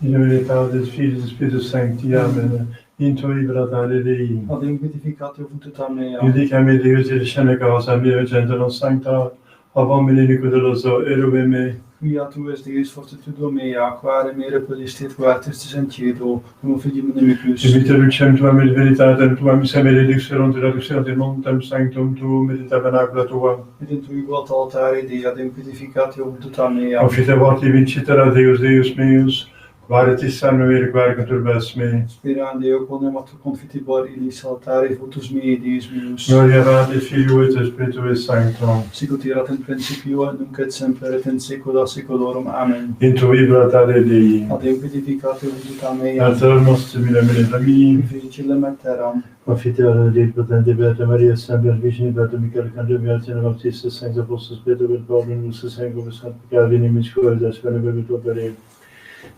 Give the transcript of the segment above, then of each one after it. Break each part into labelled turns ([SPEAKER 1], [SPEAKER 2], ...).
[SPEAKER 1] In nome del Padre, del Figlio e dello Spirito Santo. Amen. Intui bradare Dei.
[SPEAKER 2] Ad invidificate uvututa mea.
[SPEAKER 1] Iudicame Deus diricene causa mea, gente non sancta, avomine nicodeloso, eruve me.
[SPEAKER 2] Via tu es Deus fortitudo mea, quare mere pelistit quartis sentiedo, cum filium inimicus.
[SPEAKER 1] Imite lucem tuam et veritatem tuam, se benedixerunt et adduxerunt in montem sanctum tuum, et in tabernacula tua.
[SPEAKER 2] Et in tui quod altare Dei ad invidificate uvututa mea.
[SPEAKER 1] Confite vorti vincitera Deus, Deus meus, quare tis annuere quare conturbas me.
[SPEAKER 2] Spirande eo quonem at confitibor illis altare votus mei Deus meus.
[SPEAKER 1] Gloria Patri, Filio et Spiritus Sancto.
[SPEAKER 2] Sicut erat in principio, et nunc et semper, et in saecula saeculorum. Amen.
[SPEAKER 1] Intui bradare Dei.
[SPEAKER 2] Ad invidificate uvututa mea.
[SPEAKER 1] Alter nostri millamine Domini.
[SPEAKER 2] Difficile metteram.
[SPEAKER 1] Confiteor Dei potente Beata Maria, Semper Virgine, Beata Michael Candebiatina, Baptista, Sancts Apostles, Peter, Paulus, Sanctus, Peccavi, Nimis, Cordas, Venebevitur, Pere.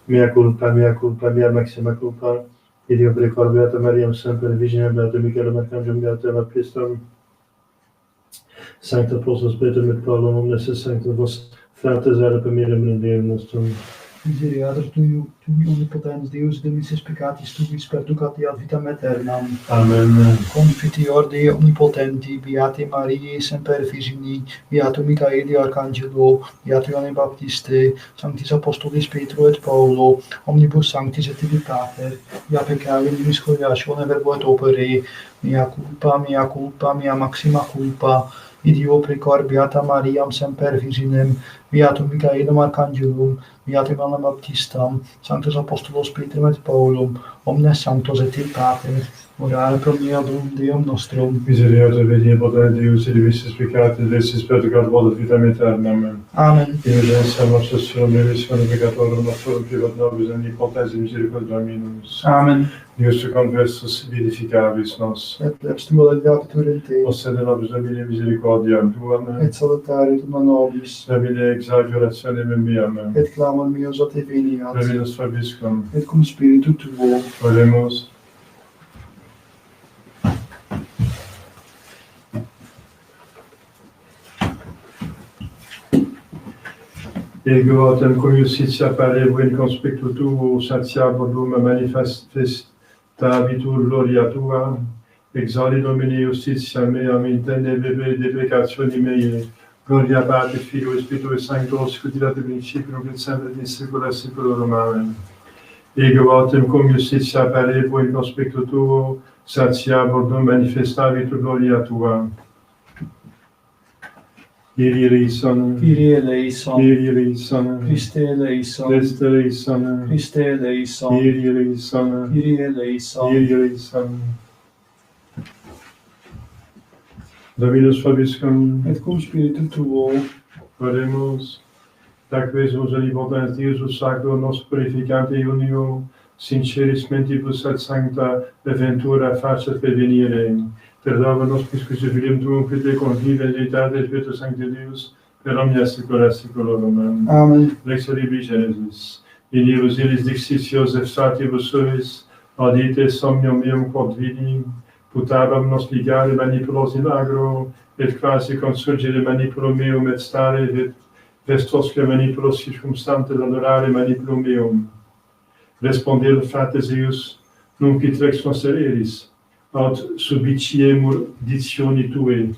[SPEAKER 1] Mea culpa, mea maxima culpa. Ideo precor Beata Maria, Semper Virgine, Beata Michael Arcangelo, Beata Baptista, Sancta Apostles, Peter, et Paulum, omnes sancta vos fratres, ara per mirem in Deum nostrum.
[SPEAKER 2] Misereatur tui omnipotens Deus, de missis peccatis tuis perducati ad vitam aeternam.
[SPEAKER 1] Amen.
[SPEAKER 2] Confiteor Dei omnipotenti, Beate Mariae semper Virgini, Beatum Michaeli Arcangelo, Beatum Ioanne Baptiste, Sanctis Apostolis Petro et Paulo, omnibus sanctis et tibi pater, via peccari nimis curiatione verbo et opere, mea culpa, mea maxima culpa, ideo precor Beata Mariam semper Virginem, Beatum Michaelum Arcangelum, Beatum Ioannem Baptistam, Sanctus Apostolos Petrum et Paulum, omnes sanctos et tibi pater, orare pro mea Deum nostrum.
[SPEAKER 1] Misereatur vedi potente Deus, et divisis peccatis, lesis perducat volet vitam aeternam.
[SPEAKER 2] Amen.
[SPEAKER 1] Indulgentia nostra misericorde peccatorum nostrum, privat nobis omnipotens misericordia minus.
[SPEAKER 2] Amen.
[SPEAKER 1] Deus conversus vidificabis nos.
[SPEAKER 2] Et plebs tua legatur in te,
[SPEAKER 1] Possede nobis Domine misericordiam tuam,
[SPEAKER 2] et salutare tuma nobis,
[SPEAKER 1] Domine exagerationem meam,
[SPEAKER 2] et clamor meus a te veniat,
[SPEAKER 1] Dominus vobiscum.
[SPEAKER 2] et cum spiritu tuo.
[SPEAKER 1] Oremus. Ego autem cum justitia parevo in conspectu tuo, satiabor luma manifestabitur gloria tua, exaudi Domine justitia meam in tenebebe deprecationi meae, gloria Patri, Filio et Spiritus Sancto, sicut erat in principio, et semper in saecula saeculorum. Amen. Ego autem cum justitia parevo in conspectu tuo, satiabor luma manifestabitur gloria tua. Kyrie eleison,
[SPEAKER 2] Kyrie eleison,
[SPEAKER 1] Kyrie eleison,
[SPEAKER 2] Christe eleison,
[SPEAKER 1] Christe eleison,
[SPEAKER 2] Christe eleison,
[SPEAKER 1] Kyrie eleison,
[SPEAKER 2] Kyrie eleison,
[SPEAKER 1] Kyrie eleison. Dominus vobiscum,
[SPEAKER 2] et cum spiritu tuo.
[SPEAKER 1] oremus. Daquesus omnipotens Deus sacro nos purificante unio, sinceris mentibus et sancta ventura facet pervenire. Perdona nos quisquis filium tuum, qui te convive in unitate et Spiritus Sancti Deus, per omnia saecula saeculorum.
[SPEAKER 2] Amen.
[SPEAKER 1] Lex Libri Genesis. In Ius illis dixit Iosef satibus suis, audite somnium meum quod vidi, putabam nos ligare manipulos in agro, et quasi consurgere manipulo meum et stare vestosque manipulos circumstante adorare manipulo meum. Respondere frates eius, nunc itrex consideris, aut subiciemur ditioni tue.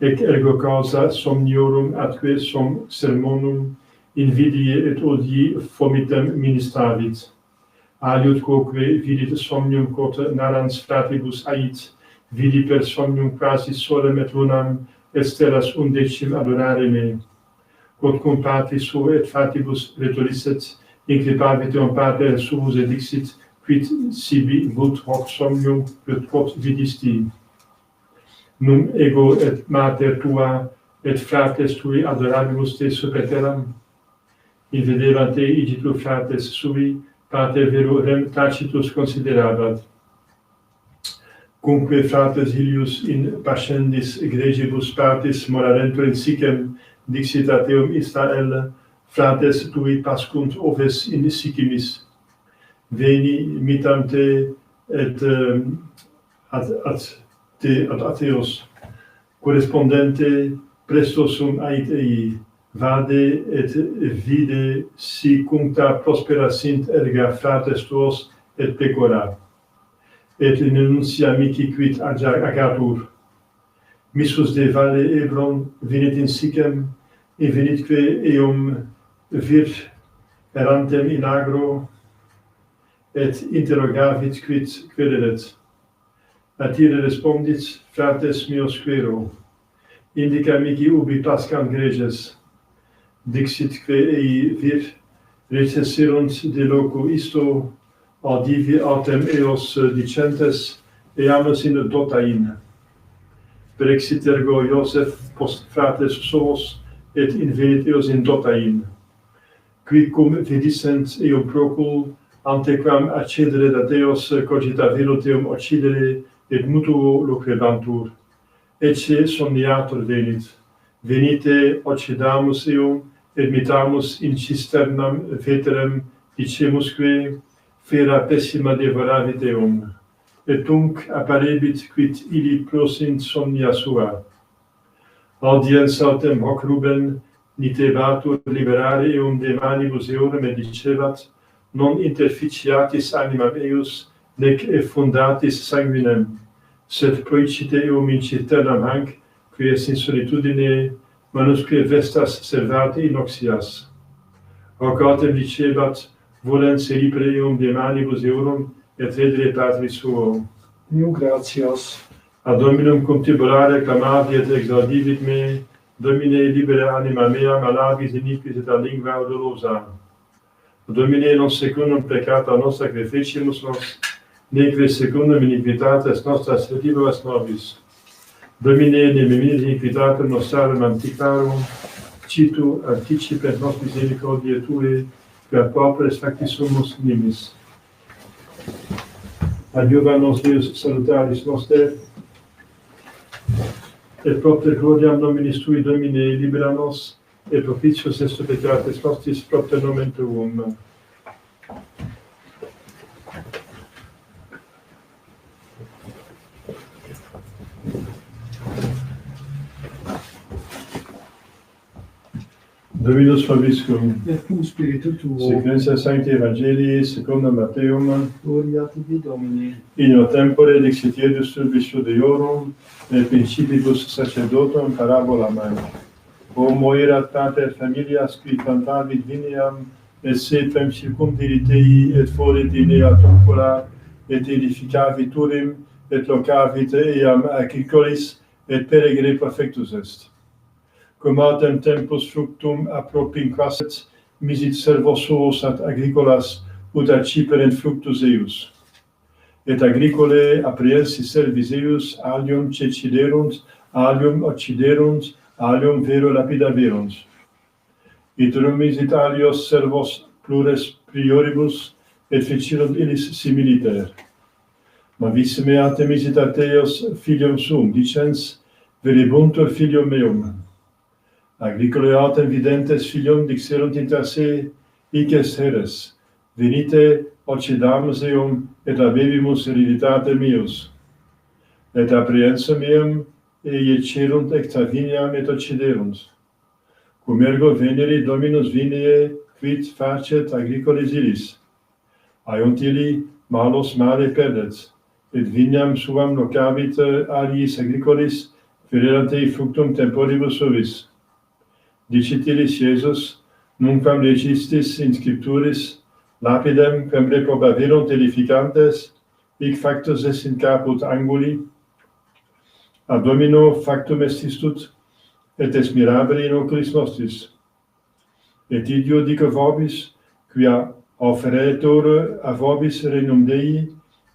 [SPEAKER 1] Ec ergo causa somniorum atque sermonum invidie et odii fomitem ministravit. Aliud quoque vidit somnium quod narrans fratibus ait, vidi per somnium quasi solem et lunam et stellas undecim adorare me. Quod cum patris suo et fratibus retorisset, inclipavit eum pater suus et dixit, quid sibi vult hoc somnium quod vidisti. Num ego et mater tua et fratres tui adorabimus te super terram. Invidebant te igitur fratres sui, pater vero rem tacitus considerabat. Cumque fratres ilius in pascendis egregibus partis morarentur in Sichem, dixit a teum Israel, fratres tui pascunt oves in Sichemis. Veni mitam te et ad ateos, correspondente presto sum ait ei, vade et vide si cuncta prospera sint erga fratres tuos et pecora, et renuncia mihi quid agatur. Missus de valle Hebron venit in Sichem, et venitque eum vir erantem in agro, et interrogavit quid quereret. At ire respondit, frates meos quero, indica mihi ubi pascam greges, dixitque ei vir recessirunt de loco isto, audivi autem eos dicentes, eamus in dotain. Brexit ergo Iosef post frates suos, et invenit eos in dotain. Quicum vidissent eum procul, antequam accedere dat eos cogita velut eum occidere, et mutuo loquebantur. Ecce somniatur venit. Venite occidamus eum, et mitamus in cisternam veterem, dicemusque, fera pessima devoravit eum. Et tunc apparebit quid illi prosint somnia sua. Audiens autem hoc Ruben, nitebatur liberare eum de manibus eorum, et dicevat, non interficiatis animam eius, nec effundatis sanguinem, sed proicite eum in citernam hanc, qui est in solitudine, manusque vestas servate in oxias. Hoc autem dicebat, volens ripre eum de manibus eorum, et redere patris suo.
[SPEAKER 2] Dio gratias.
[SPEAKER 1] Ad Dominum contiburare clamavi et exaudivit me, Domine libere anima mea, malabis iniquis et a lingua dolosa. Domine non secundum peccata nostra sacrificimus nos, neque secundum iniquitates nostras redivas nobis. Domine neminis iniquitatem nostrarum antiquarum, citu anticipet nos misericordiae Tue, per pauperes factis sumus nimis. Adiuva nos Deus salutaris noster, et propter gloriam nominis Tui, Domine, libera nos, et propitios est peccatis nostris propter nomen Tuum. Dominus vobiscum.
[SPEAKER 2] Et cum spiritu tuo.
[SPEAKER 1] Sequentia Sancti Evangelii secundum Matteum.
[SPEAKER 2] Gloria tibi, Domine.
[SPEAKER 1] In tempore dixit Iedus Servicio Deorum, et principibus sacerdotum parabola manc. Homo erat pater familias qui plantavit vineam, et sepem circumdiritei, et foret in ea toncola, et edificavit urim, et locavit eam agricolis, et peregre perfectus est. Cum autem tempus fructum appropinquasset, misit servos suos ad agricolas, ut acciperent fructus eius. Et agricolae apprehensi servis eius, alium ceciderunt, alium occiderunt, alium vero lapidaverunt. Iterum misit alios servos plures prioribus, et fecirunt illis similiter. Ma vissime ante misit Arteos filium sum, dicens, veribuntur filium meum. Agricolae autem videntes filium dixerunt inter se, hic est heres, venite, occidamus eum, et habebimus hereditate meus. Et apprehensum eum, eiecerunt ecta vineam et occiderunt. Cum ergo veneri Dominus vinee, quid facet agricolis illis. Aiunt illi malos male perdet, et vineam suam locavit aliis agricolis, fererant ei fructum temporibus suvis. Dicit illis Iesus, nunquam legistis in scripturis, lapidem quem reprobaverunt edificantes, hic factus est in caput anguli. Ad Domino factum est istut, et est mirabile in oculis nostris. Et idio dico vobis, quia offeretur a vobis regnum Dei,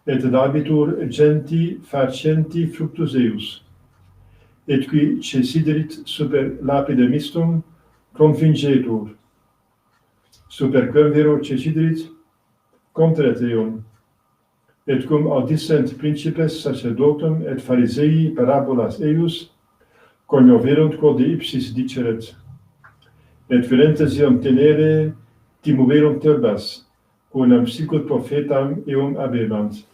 [SPEAKER 1] et dabitur genti facenti fructus eius. Et qui cesiderit super lapidem istum, confingetur. Super quem vero cesiderit, contret eum. Et cum audissent principes sacerdotum et Pharisei parabolas eius, conioverunt quod de ipsis diceret. Et ferentes eum tenere, timoverunt turbas, quonam sicut prophetam eum habebant.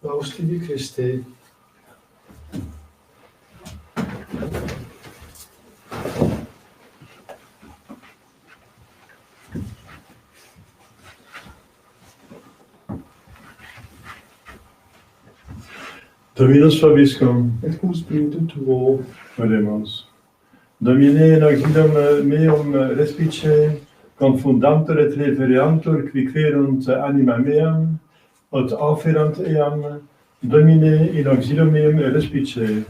[SPEAKER 2] Laus tibi Christe.
[SPEAKER 1] Dominus vobiscum,
[SPEAKER 2] et cum spiritu tuo,
[SPEAKER 1] oremus. Domine in auxilium meum respice, confundantur et revereantur quiquerunt anima meam, ut offerant eam, Domine in auxilium meum respice.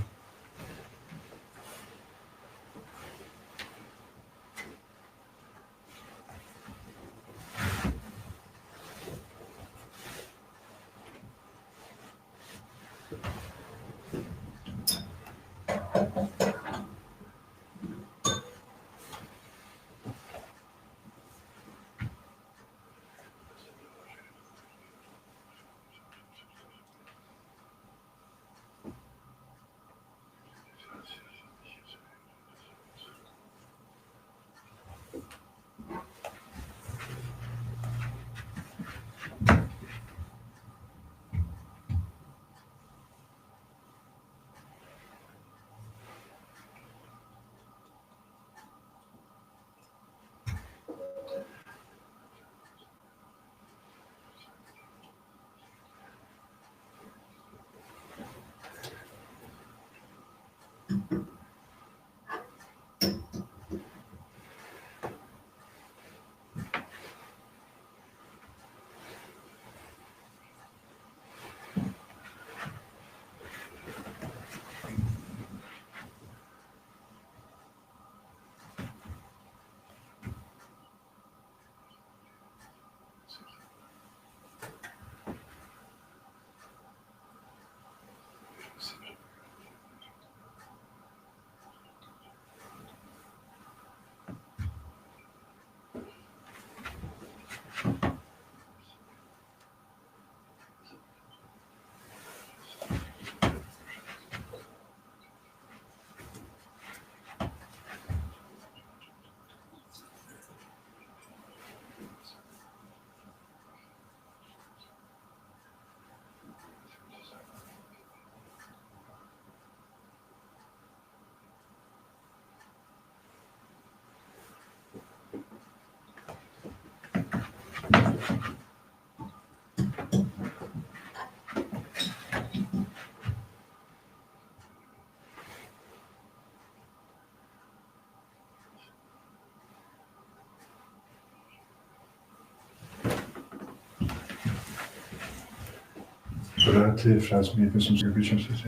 [SPEAKER 1] Brate, frați mie, că sunt serviciu să se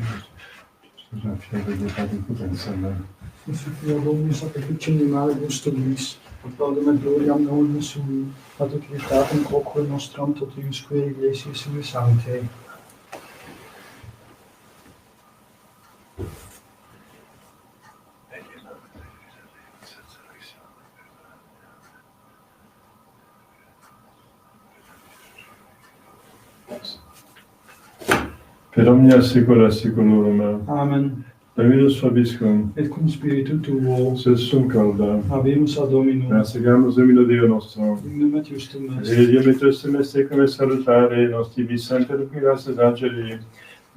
[SPEAKER 1] să fie vedetato in potenza.
[SPEAKER 2] Io Domini sacrificem male gustulis, applaudem et gloriam nomen sui, ad utilitatem quoque nostram totiusque ecclesiae sui sanctae.
[SPEAKER 1] Per omnia saecula saeculorum.
[SPEAKER 2] Amen.
[SPEAKER 1] Dominus vobiscum,
[SPEAKER 2] Et cum spiritu tuo,
[SPEAKER 1] sum cauda.
[SPEAKER 2] habemus ad Dominum,
[SPEAKER 1] Graciamus Domino Deo nostro.
[SPEAKER 2] dignum et justum est.
[SPEAKER 1] Regium et ostem est secum et salutare, nostri vis semper gracias angeli,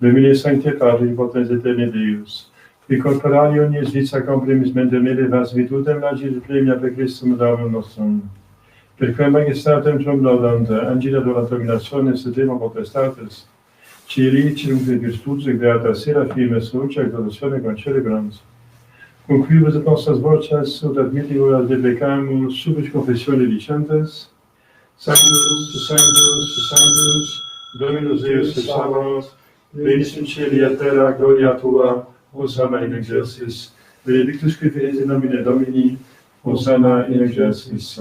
[SPEAKER 1] Domine sanctificari potens aeterni Deus, qui corporali omnis vita comprimis mente mele vas virtutem lagis premia per Christum Domum nostrum. Per quem magestatem tuum laudanta, angela adorat dominationes et demo potestates, Ciri, cirumque virtuts et beata Serafim et Lucia adoratione concelebrans. Concluibus et nostras voces, ut admittibus de peccamus, subit confessione licentes. Sanctus, Sanctus, Sanctus, Dominus Deus et Salvos, Venus in cieli et terra, gloria Tua, Hosanna in excelsis. Benedictus qui venit in nomine Domini, Hosanna in excelsis.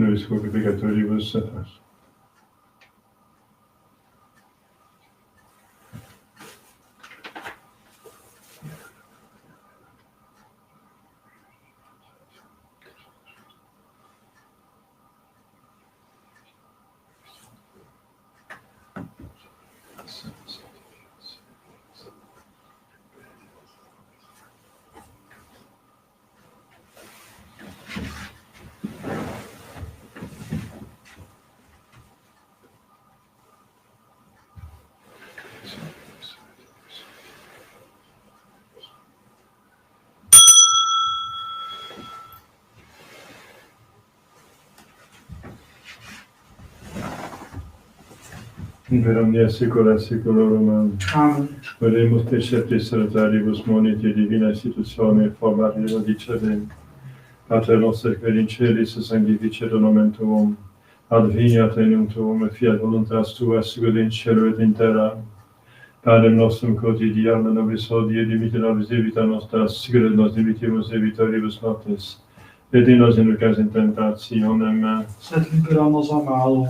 [SPEAKER 1] Noi peccatoribus et nos. Per omnia saecula saeculorum. Amen.
[SPEAKER 2] Amen.
[SPEAKER 1] Oremus te sceptis salutaris moniti divina institutione formati dicere. Pater noster quae in celis sanctificetur nomen tuum. Adveniat regnum tuum et fiat voluntas tua sicut in cielo et in terra. Panem nostrum quotidianum nobis hodie dimitte nobis debita nostra, sicut et nos dimittimus debitoribus nobis. Et in nos inducas in tentationem,
[SPEAKER 2] Sed libera nos a malo.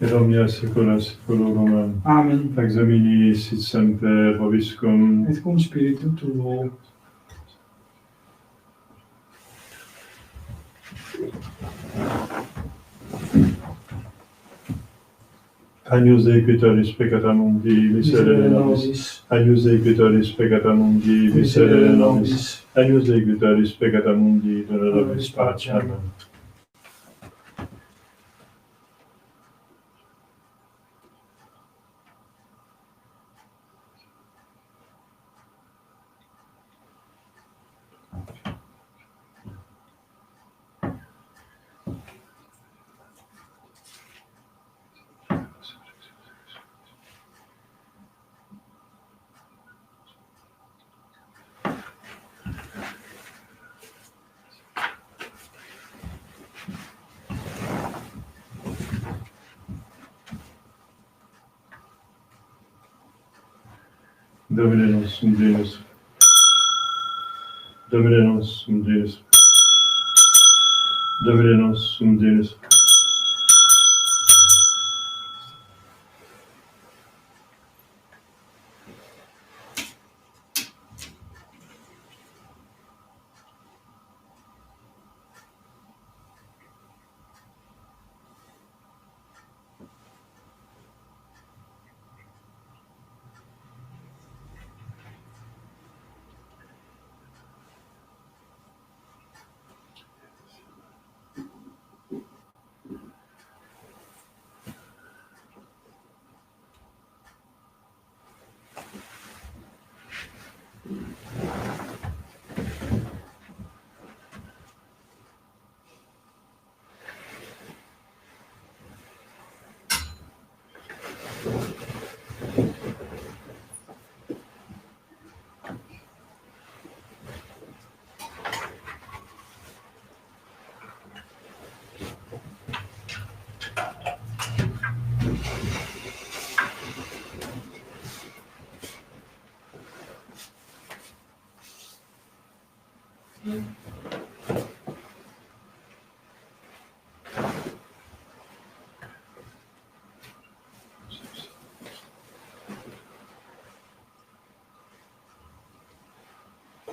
[SPEAKER 1] et omnia saecula saeculorum.
[SPEAKER 2] Amen.
[SPEAKER 1] Pax Domini sit semper vobiscum.
[SPEAKER 2] Et cum spiritu tuo.
[SPEAKER 1] Agnus Dei qui tollis peccata mundi, miserere nobis. Agnus Dei qui tollis peccata mundi, miserere nobis. Agnus Dei qui tollis peccata mundi, dona nobis pacem. Amen. Domine nostrum Deus. Domine nostrum Deus. Domine nostrum Deus.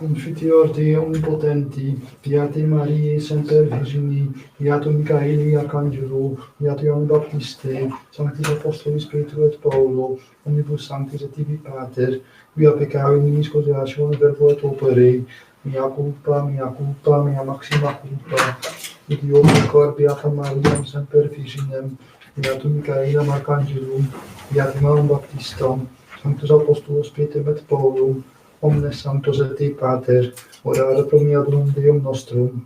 [SPEAKER 2] Confiteor Dei omnipotenti, Beate Mariae semper Virgini, Beatum Michaeli Arcangelo, Beato Ioanne Baptiste, Sanctis Apostolis Petro et Paulo, omnibus sanctis et tibi Pater, via peccare nimis causationem verbo et opere, mea culpa, mea maxima culpa, et io cor Beata Mariam semper Virginem, Beatum Michaelam Arcangelum, Beatum Ioannem Baptistam, Sanctus Apostolus Peter et Paulum, omnes sanctos et te Pater, orare pro meabrum Deum nostrum.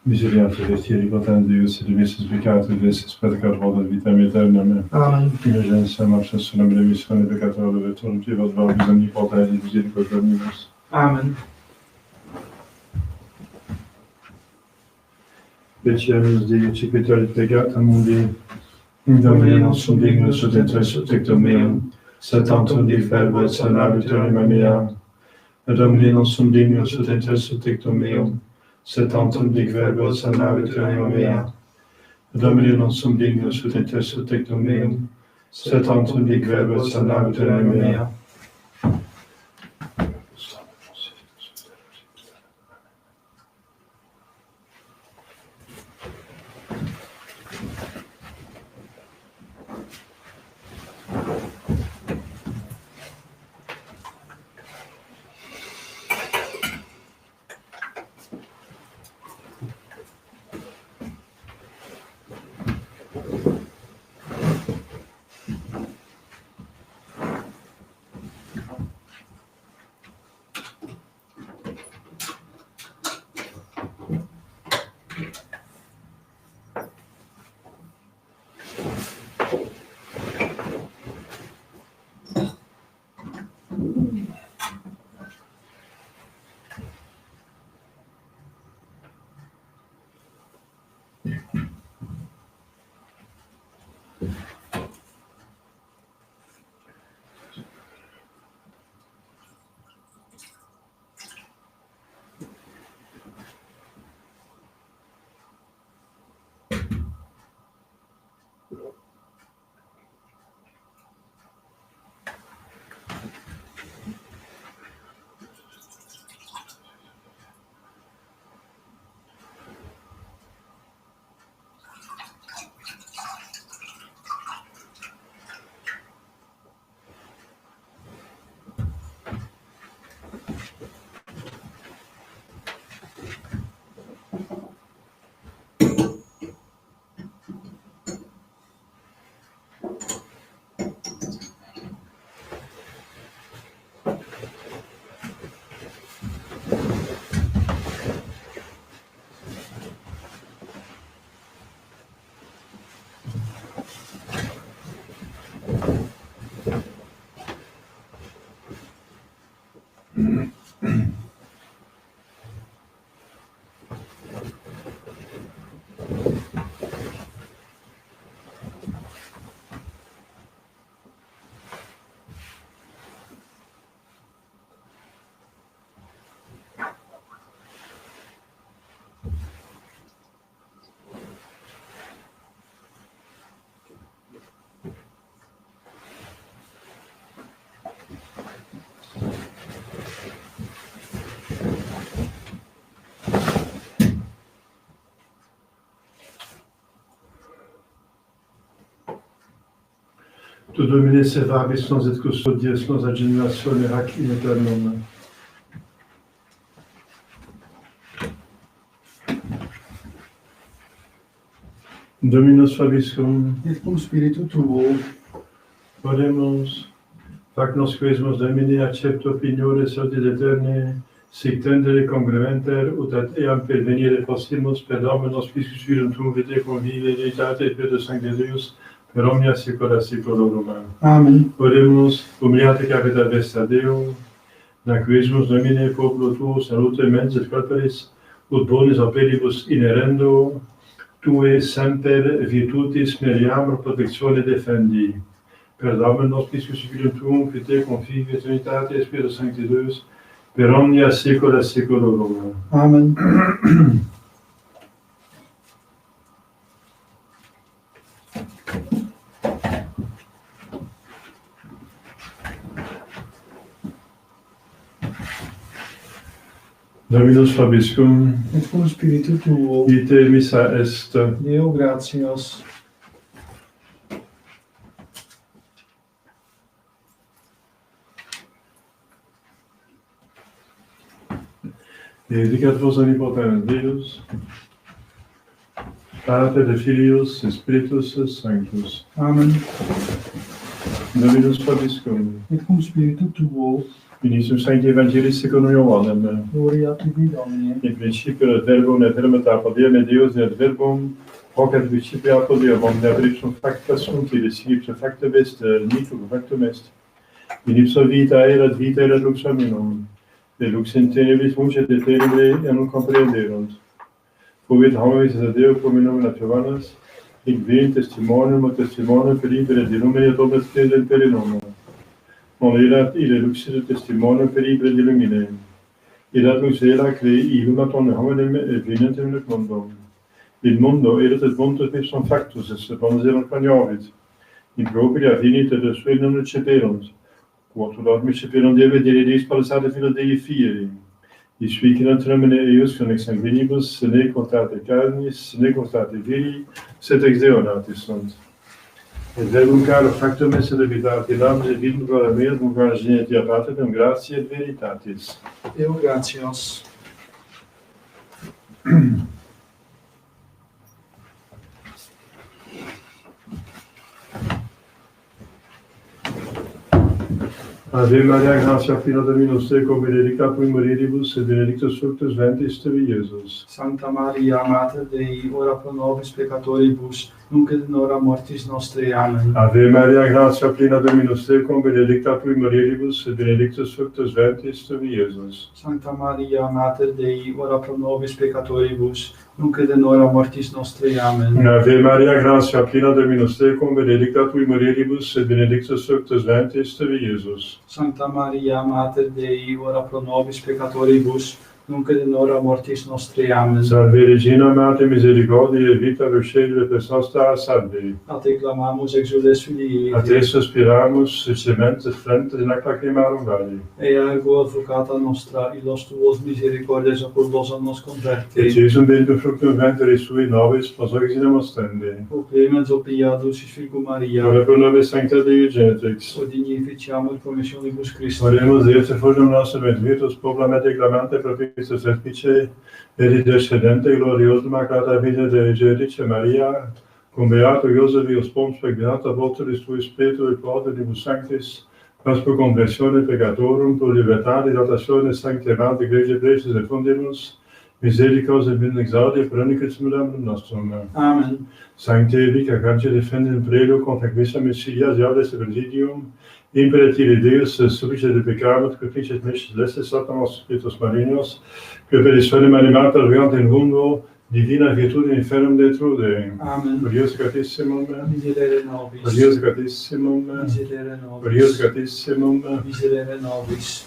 [SPEAKER 1] Misericorde Christi, potens Deus, et dimissus peccatus, et peccator volat vitam aeternam.
[SPEAKER 2] Amen.
[SPEAKER 1] Indulgentia marches sunam remissione peccatorum, et torrentibus vobis omnipotens misericordia dominus.
[SPEAKER 2] Amen.
[SPEAKER 1] Petiamus Dei, cipitor et peccatum mundi, Domine nostrum dignus ut inter subjectum meum, sed tantum differvet sanabitur mea. Domine nostrum dignus ut inter subjectum meum, sed tantum differvet sanabitur mea. Domine nostrum dignus ut inter subjectum meum, sed tantum differvet sanabitur mea. Tu Domine servabis nos et custodies nos ad generatione hac in aeternum. Dominus vobiscum,
[SPEAKER 2] Et cum spiritu tuo,
[SPEAKER 1] oremus, fac nos quesumus Domine accepto opiniores audit aeterni, sic tendere congruenter, ut ad eam pervenire possimus per Dominus Piscis Filium tuum vitae convive veritate et per Sancte Deus, per omnia saecula saeculorum.
[SPEAKER 2] Amen.
[SPEAKER 1] Oremus, humiliate capita vesta Deo, naquismus Domine populo tuo salute mens et corporis, ut bonis operibus inerendo, tue semper virtutis meriamur protectione defendi. Per Dominus Piscis Filium tuum, vitae confivi eternitate et Spiritus Sancti Deus, per omnia saecula saeculorum.
[SPEAKER 2] Amen.
[SPEAKER 1] Dominus vobiscum,
[SPEAKER 2] Et cum spiritu tuo,
[SPEAKER 1] ite missa est.
[SPEAKER 2] Deo gratias.
[SPEAKER 1] Benedicat vos omnipotens Deus, Pater et Filius et Spiritus Sanctus.
[SPEAKER 2] Amen.
[SPEAKER 1] Dominus vobiscum.
[SPEAKER 2] Et cum spiritu tuo,
[SPEAKER 1] Finisum Sancti Evangelii secundum Ioannem.
[SPEAKER 2] gloria tibi Domine.
[SPEAKER 1] In principio et verbum et verbum et apodium et Deus et verbum hoc ad principio apodium omnia ipsum facta sunt et ipsum facta est nihil factum est. In ipso vita erat vita erat lux hominum. De lux in tenebris muncet et tenebrae non comprenderunt. Fuit hominis et Deo cominum naturalis, hic vim testimonium et testimonium per libere de lumine et omnes credent per nomen. Non erat ille luxus testimonium per libere de lumine. Erat lux era crei illumaton hominem et venentem in mundum. Il mundo erat et mundus ipsum factus, et bonus erat cognovit. In propria finit et sui non receperunt. Quod ut receperunt Deo Deus palesade filo Dei fieri. Isui cinetremene eius conex sanguinibus, sine constate carnis, sine constate viri, sed ex Deo nati sunt. Et verbum caro factum est et veritate namus et vitum gloria meas, cum genetia Patrem, gratia et veritatis.
[SPEAKER 2] Deo gratias.
[SPEAKER 1] Ave Maria, gratia plena Dominus tecum, benedicta tui mulieribus, et benedictus fructus ventris tui, Iesus.
[SPEAKER 2] Sancta Maria, Mater Dei, ora pro nobis peccatoribus, nunc et in hora mortis nostrae. Amen.
[SPEAKER 1] Ave Maria, gratia plena Dominus tecum, benedicta tui mulieribus, et benedictus fructus ventris tui, Iesus.
[SPEAKER 2] Sancta Maria, Mater Dei, ora pro nobis peccatoribus, nunc et in hora mortis nostrae. Amen.
[SPEAKER 1] Ave Maria, gratia plena Dominus tecum, benedicta tui mulieribus, et benedictus fructus ventris tui, Iesus.
[SPEAKER 2] Sancta Maria, Mater Dei, ora pro nobis peccatoribus, nunc et in hora mortis nostrae. Amen.
[SPEAKER 1] Salve Regina Mater misericordiae, vita dulcedo et pes nostra, salve.
[SPEAKER 2] A te clamamus exules filii.
[SPEAKER 1] A te suspiramus, sementes flentes in ac lacrimarum vale.
[SPEAKER 2] Ea ergo advocata nostra, illos tuos misericordias ocultos a nos converte.
[SPEAKER 1] Et Jesum benedictum fructum ventris sui nobis, pos origine ostende.
[SPEAKER 2] O clemens, o piatus, Virgo Maria.
[SPEAKER 1] Ora pro nobis sancta Dei Genetrix.
[SPEAKER 2] O dignificiamur commissionibus Christi.
[SPEAKER 1] Oremus Deus et fugum nostrum et virtus populum et clamante propitius respice, et descendente gloriosum accata vita Dei Genetrice Maria, cum beato Iosef Ius Pons, per beata voteris tui Spiritu et quodlibus sanctis, pas pro conversione peccatorum, pro libertate, dilatazione sancti amante Ecclesiae preces et fundimus, misericors et benedictae per unicus simulum nostrum.
[SPEAKER 2] Amen.
[SPEAKER 1] Sancte Vica Cancer defendem prelo contra quissa Messias diables et presidium, imperatile Deus supplice de peccamus, quae messis lestes Satanas spiritus malignos, que per issonem animata ruiant in mundo, divina virtute infernum detrude.
[SPEAKER 2] Amen.
[SPEAKER 1] Glorios gratissimum,
[SPEAKER 2] Miserere nobis.
[SPEAKER 1] glorios gratissimum,
[SPEAKER 2] Miserere nobis.
[SPEAKER 1] glorios gratissimum.
[SPEAKER 2] Miserere nobis.